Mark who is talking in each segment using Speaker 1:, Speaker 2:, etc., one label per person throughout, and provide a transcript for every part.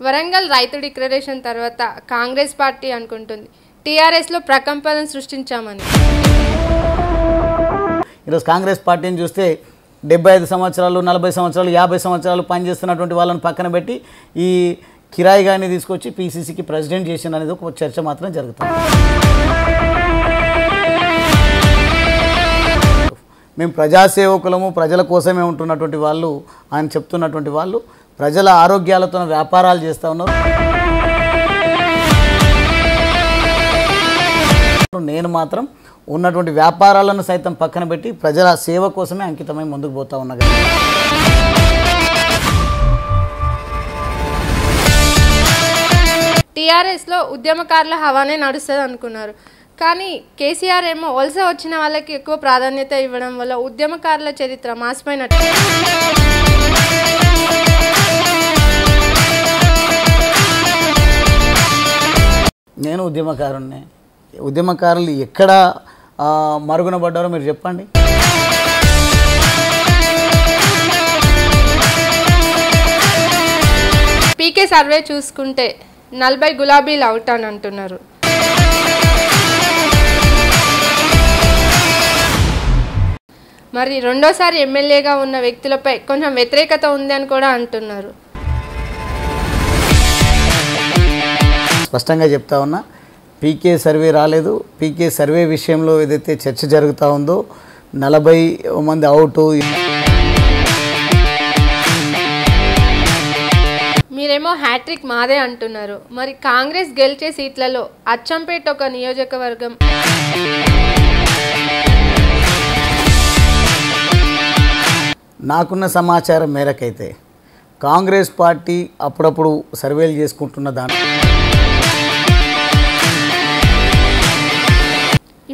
Speaker 1: వరంగల్ రైతు డిక్లరేషన్ తర్వాత కాంగ్రెస్ పార్టీ అనుకుంటుంది టీఆర్ఎస్ లో ప్రకంపనలు సృష్టించామని.
Speaker 2: ఈరోజు కాంగ్రెస్ పార్టీని చూస్తే 75 సంవత్సరాలు 40 సంవత్సరాలు 50 సంవత్సరాలు పనిచేస్తున్నటువంటి వాళ్ళని పక్కన పెట్టి ఈ కిరాయి గాని తీసుకొచ్చి పీసీసీకి ప్రెసిడెంట్ చేసిన అనేది ఒక చర్చ మాత్రం జరుగుతుంది. మేము ప్రజాసేవకులము, ప్రజల కోసమే ఉంటున్నటువంటి వాళ్ళు ఆయన చెప్తున్నటువంటి వాళ్ళు ప్రజల ఆరోగ్యాలతో వ్యాపారాలు చేస్తూ ఉన్నారు. నేను మాత్రం ఉన్నటువంటి వ్యాపారాలను సైతం పక్కన పెట్టి ప్రజల సేవ కోసమే అంకితమై ముందుకు పోతా ఉన్నా.
Speaker 1: టీఆర్ఎస్ లో ఉద్యమకారుల హవానే నడుస్తుంది అనుకున్నారు. కానీ కేసీఆర్ ఏమో వలస వచ్చిన వాళ్ళకి ఎక్కువ ప్రాధాన్యత ఇవ్వడం వల్ల ఉద్యమకారుల చరిత్ర మాసిపోయినట్టు.
Speaker 2: నేను ఉద్యమకారుణ్ణి. ఉద్యమకారులు ఎక్కడ మరుగున పడ్డారో మీరు చెప్పండి.
Speaker 1: పీకే సర్వే చూసుకుంటే 40 గులాబీలు అవుట్ అని అంటున్నారు. మరి రెండోసారి ఎమ్మెల్యేగా ఉన్న వ్యక్తులపై కొంచెం వ్యతిరేకత ఉంది అని కూడా అంటున్నారు.
Speaker 2: స్పష్టంగా చెప్తా ఉన్నా, పీకే సర్వే రాలేదు. పీకే సర్వే విషయంలో ఏదైతే చర్చ జరుగుతూ ఉందో 40 మంది అవుటు.
Speaker 1: మీరేమో హ్యాట్రిక్ మాదే అంటున్నారు. మరి కాంగ్రెస్ గెలిచే సీట్లలో అచ్చంపేట ఒక నియోజకవర్గం,
Speaker 2: నాకున్న సమాచారం మేరకైతే కాంగ్రెస్ పార్టీ అప్పుడప్పుడు సర్వేలు చేసుకుంటున్న దాంట్లో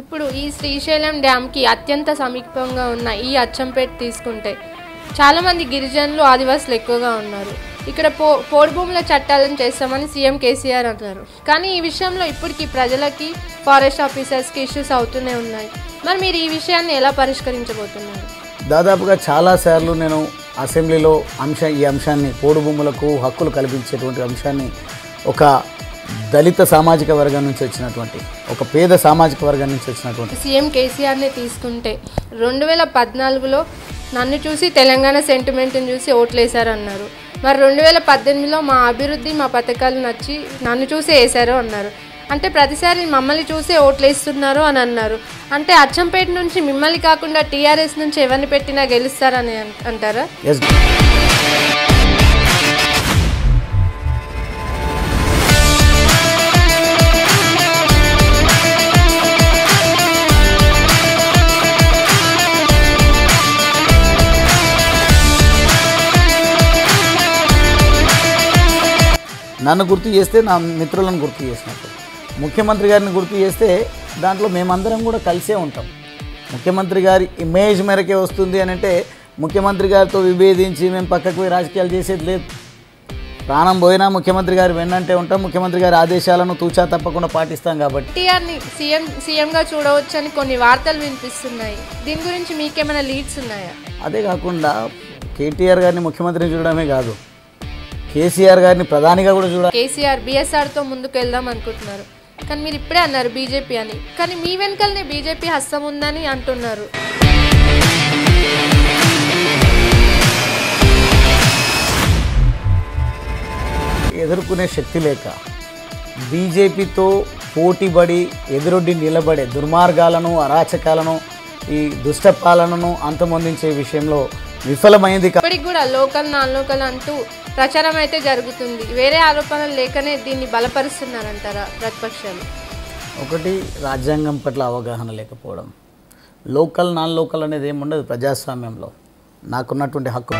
Speaker 1: ఇప్పుడు ఈ శ్రీశైలం డ్యామ్కి అత్యంత సమీపంగా ఉన్న ఈ అచ్చంపేట తీసుకుంటే చాలామంది గిరిజనులు, ఆదివాసులు ఎక్కువగా ఉన్నారు. ఇక్కడ పోడు భూముల చట్టాలను చేస్తామని సీఎం కేసీఆర్ అన్నారు. కానీ ఈ విషయంలో ఇప్పటికీ ప్రజలకి, ఫారెస్ట్ ఆఫీసర్స్కి ఇష్యూస్ అవుతూనే ఉన్నాయి. మరి మీరు ఈ విషయాన్ని ఎలా పరిష్కరించబోతున్నారు?
Speaker 2: దాదాపుగా చాలాసార్లు నేను అసెంబ్లీలో ఈ అంశాన్ని, పోడు భూములకు హక్కులు కల్పించేటువంటి అంశాన్ని ఒక దళిత సామాజిక వర్గం నుంచి వచ్చినటువంటి, ఒక పేద సామాజిక వర్గం నుంచి వచ్చినటువంటి
Speaker 1: సీఎం కేసీఆర్ని తీసుకుంటే 2014లో నన్ను చూసి తెలంగాణ సెంటిమెంట్ని చూసి ఓట్లేశారన్నారు. మరి 2018లో మా అభివృద్ధి, మా పథకాలు నచ్చి నన్ను చూసి వేశారు అన్నారు. అంటే ప్రతిసారి మమ్మల్ని చూసే ఓట్లేస్తున్నారు అని అన్నారు. అంటే అచ్చంపేట నుంచి మిమ్మల్ని కాకుండా టీఆర్ఎస్ నుంచి ఎవరిని పెట్టినా గెలుస్తారని అంటారా?
Speaker 2: నన్ను గుర్తు చేస్తే నా మిత్రులను గుర్తు చేసినట్టు, ముఖ్యమంత్రి గారిని గుర్తు చేస్తే దాంట్లో మేమందరం కూడా కలిసే ఉంటాం. ముఖ్యమంత్రి గారి ఇమేజ్ మేరకే వస్తుంది అని అంటే ముఖ్యమంత్రి గారితో విభేదించి మేము పక్కకు పోయి రాజకీయాలు చేసేది లేదు. ప్రాణం పోయినా ముఖ్యమంత్రి గారు వెన్నంటే ఉంటాం. ముఖ్యమంత్రి గారి ఆదేశాలను తూచా తప్పకుండా పాటిస్తాం. కాబట్టి
Speaker 1: టీఆర్ని సీఎంగా చూడవచ్చని కొన్ని వార్తలు వినిపిస్తున్నాయి. దీని గురించి మీకేమైనా లీడ్స్ ఉన్నాయా?
Speaker 2: అదే కాకుండా కేటీఆర్ గారిని ముఖ్యమంత్రిని చూడడమే కాదు, కేసీఆర్ గారిని ప్రధానిగా కూడా చూడాలి.
Speaker 1: కేసీఆర్ బీఎస్ఆర్తో ముందుకు వెళ్దాం అనుకుంటున్నారు. కానీ మీరు ఇప్పుడే అన్నారు బీజేపీ అని. కానీ మీ వెనకలనే బీజేపీ హస్తం ఉందని అంటున్నారు.
Speaker 2: ఎదుర్కొనే శక్తి లేక బీజేపీతో పోటీపడి ఎదురొడ్డి నిలబడే దుర్మార్గాలను, అరాచకాలను, ఈ దుష్ట పాలనను అంతమొందించే విషయంలో విఫలమైంది.
Speaker 1: ఇప్పటికి కూడా లోకల్ నాన్ లోకల్ అంటూ ప్రచారం అయితే జరుగుతుంది. వేరే ఆరోపణలు లేకనే దీన్ని బలపరుస్తున్నారంటారా ప్రతిపక్షాలు?
Speaker 2: ఒకటి, రాజ్యాంగం పట్ల అవగాహన లేకపోవడం. లోకల్ నాన్ లోకల్ అనేది ఏముండదు ప్రజాస్వామ్యంలో. నాకున్నటువంటి హక్కు